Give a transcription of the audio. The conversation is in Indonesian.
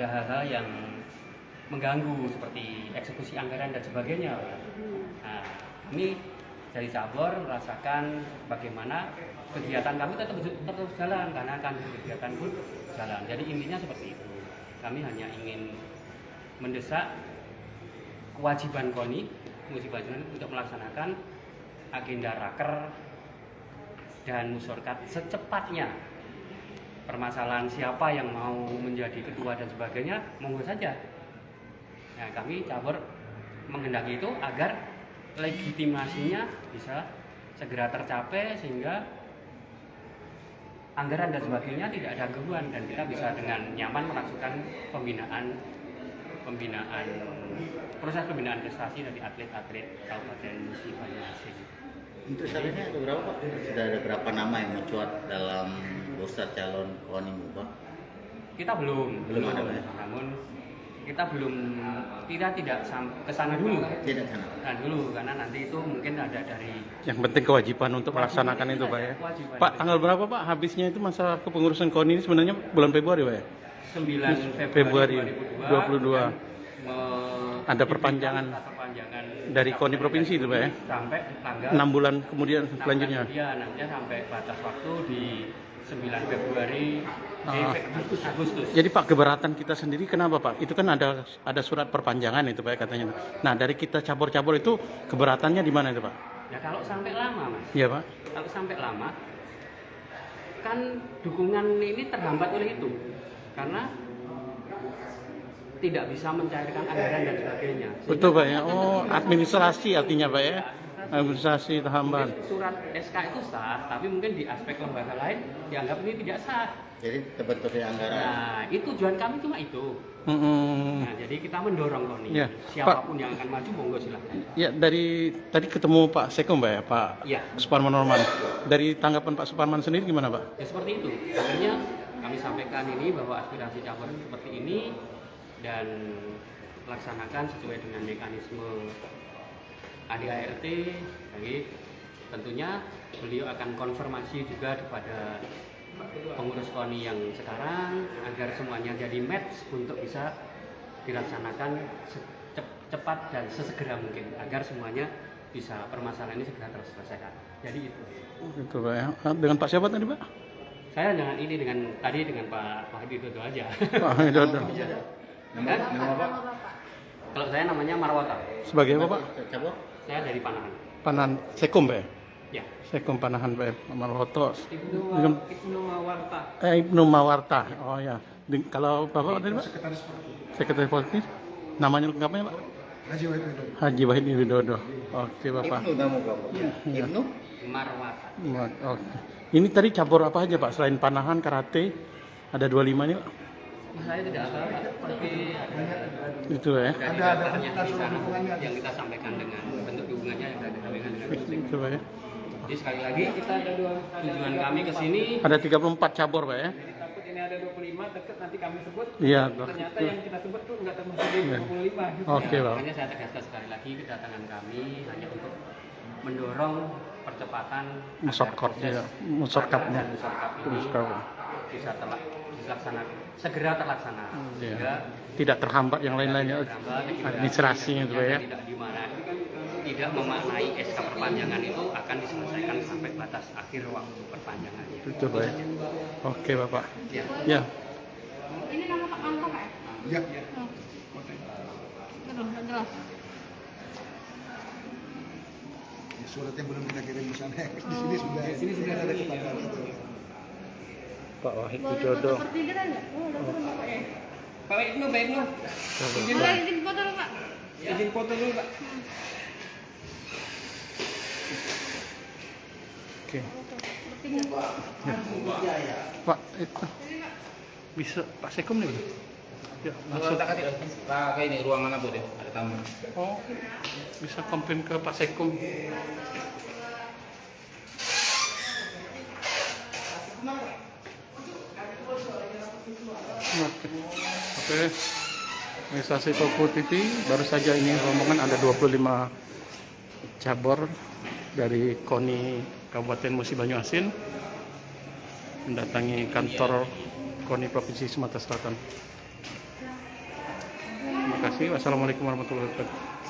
ada hal-hal yang mengganggu seperti eksekusi anggaran dan sebagainya. Nah, kami dari cabur merasakan bagaimana kegiatan kami tetap terus jalan karena kan kegiatan pun jalan. Jadi intinya seperti itu. Kami hanya ingin mendesak kewajiban KONI untuk melaksanakan agenda raker dan musyawarah secepatnya. Permasalahan siapa yang mau menjadi ketua dan sebagainya, monggo saja. Nah, kami cabur menghendaki itu agar legitimasinya bisa segera tercapai sehingga anggaran dan sebagainya tidak ada gangguan dan kita bisa dengan nyaman melakukan proses pembinaan prestasi dari atlet-atlet Kabupaten Musi Banyuasin. Untuk saat ini ada berapa Pak? Sudah ada berapa nama yang mencuat dalam bursa calon KONI Pak? Kita belum ada ya. Namun kita tidak ke sana dulu. Tidak sana. Nah, dulu karena nanti itu mungkin ada dari Yang penting kewajiban untuk melaksanakan itu Pak ya. Kewajiban. Pak, tanggal berapa Pak habisnya itu masa kepengurusan KONI ini sebenarnya bulan Februari Pak ya? 9 Februari 2022 ada perpanjangan dari KONI provinsi itu Pak ya? sampai tanggal 6 bulan kemudian selanjutnya. Nantinya sampai batas waktu di 9 Februari Agustus. Jadi Pak, keberatan kita sendiri kenapa Pak? Itu kan ada surat perpanjangan itu Pak katanya. Nah, dari kita cabur-cabur itu keberatannya di mana itu Pak? Ya kalau sampai lama Mas. Iya Pak. Kalau sampai lama kan dukungan ini terhambat oleh itu. Karena tidak bisa mencairkan anggaran dan sebagainya. Betul Pak ya. Oh, administrasi artinya Pak ya. Administrasi terhambat. Mungkin surat SK itu sah, tapi mungkin di aspek lembaga lain dianggap ini tidak sah. Jadi terbentuknya anggaran. Nah, itu tujuan kami cuma itu. Nah, jadi kita mendorong KONI. Ya, Siapapun yang akan maju, monggo silahkan. Ya, dari tadi ketemu Pak Sekom Pak ya, Pak Ya. Suparman Norman. Dari tanggapan Pak Suparman sendiri gimana Pak? Ya seperti itu. Akhirnya kami sampaikan ini bahwa aspirasi cabur seperti ini dan laksanakan sesuai dengan mekanisme ADART. Jadi tentunya beliau akan konfirmasi juga kepada pengurus KONI yang sekarang agar semuanya jadi match untuk bisa dilaksanakan cepat dan sesegera mungkin agar semuanya bisa permasalahan ini segera terselesaikan. Jadi itu. Itu Pak ya. Dengan Pak siapa tadi Pak? Saya dengan Pak Widodo aja. Pak Widodo. Nama Pak? Kalau saya namanya Marwata. Sebagai apa Pak? Cabur? Saya dari Panahan. Panahan Sekom Pak ya? Ya. Sekom Panahan Pak ya. Marwoto. Ibnu Mawarta. Ibnu Mawarta. Oh ya. Kalau Bapak tadi Pak? Sekretaris Politik. Namanya lengkapnya Pak? Haji Wahid Widodo. Oke Bapak. Ibnu nama Bapak? Ibnu? Marwata. Oke. Ini tadi cabur apa aja Pak? Selain panahan, karate, ada 25 nih Pak? Saya tidak tahu, tapi Itu ya? ada di sana yang kita sampaikan dengan bentuk dukungannya yang kita sampaikan dengan musik. Itu Pak ya? Jadi sekali lagi kita ada tujuan kami ke sini. Ada 34 cabur Pak ya? Jadi takut ini ada 25 deket nanti kami sebut. Iya. Ternyata yang kita sebut tuh nggak termasuk di 25. Gitu. Oke Pak. Makanya saya tegaskan sekali lagi kedatangan kami hanya untuk mendorong percepatan Musorkapnya. Musorkapnya. ini bisa dilaksanakan segera terlaksana sehingga Tidak terhambat yang lain-lainnya. Administrasinya itu Pak ya? Tidak memaknai SK perpanjangan itu akan diselesaikan sampai batas akhir waktu perpanjangannya. Itu Pak ya? Oke Bapak. Ya. Ya. Ini nama Pak Anto Pak? Ya. Aduh, nggak jelas. Suratnya belum kita kirim ke sana. Di sini sudah ada kepada Pak Wahid Boleh Widodo. foto pertigaan nggak? Oh, udah turun Pak ya. Pak Ibnu, Pak Ibnu. Boleh izin foto dulu Pak. Izin foto dulu, Pak. Oke. Bertiga. Pak, itu bisa Pak Sekom nih. Ya, langsung. Kayak ini ruangan apa deh? Ada tamu. Oh, bisa komplain ke Pak Sekom. Oke. Organisasi Papua TV baru saja ini rombongan ada 25 cabur dari KONI Kabupaten Musi Banyuasin mendatangi kantor KONI Provinsi Sumatera Selatan. Wassalamualaikum warahmatullahi wabarakatuh.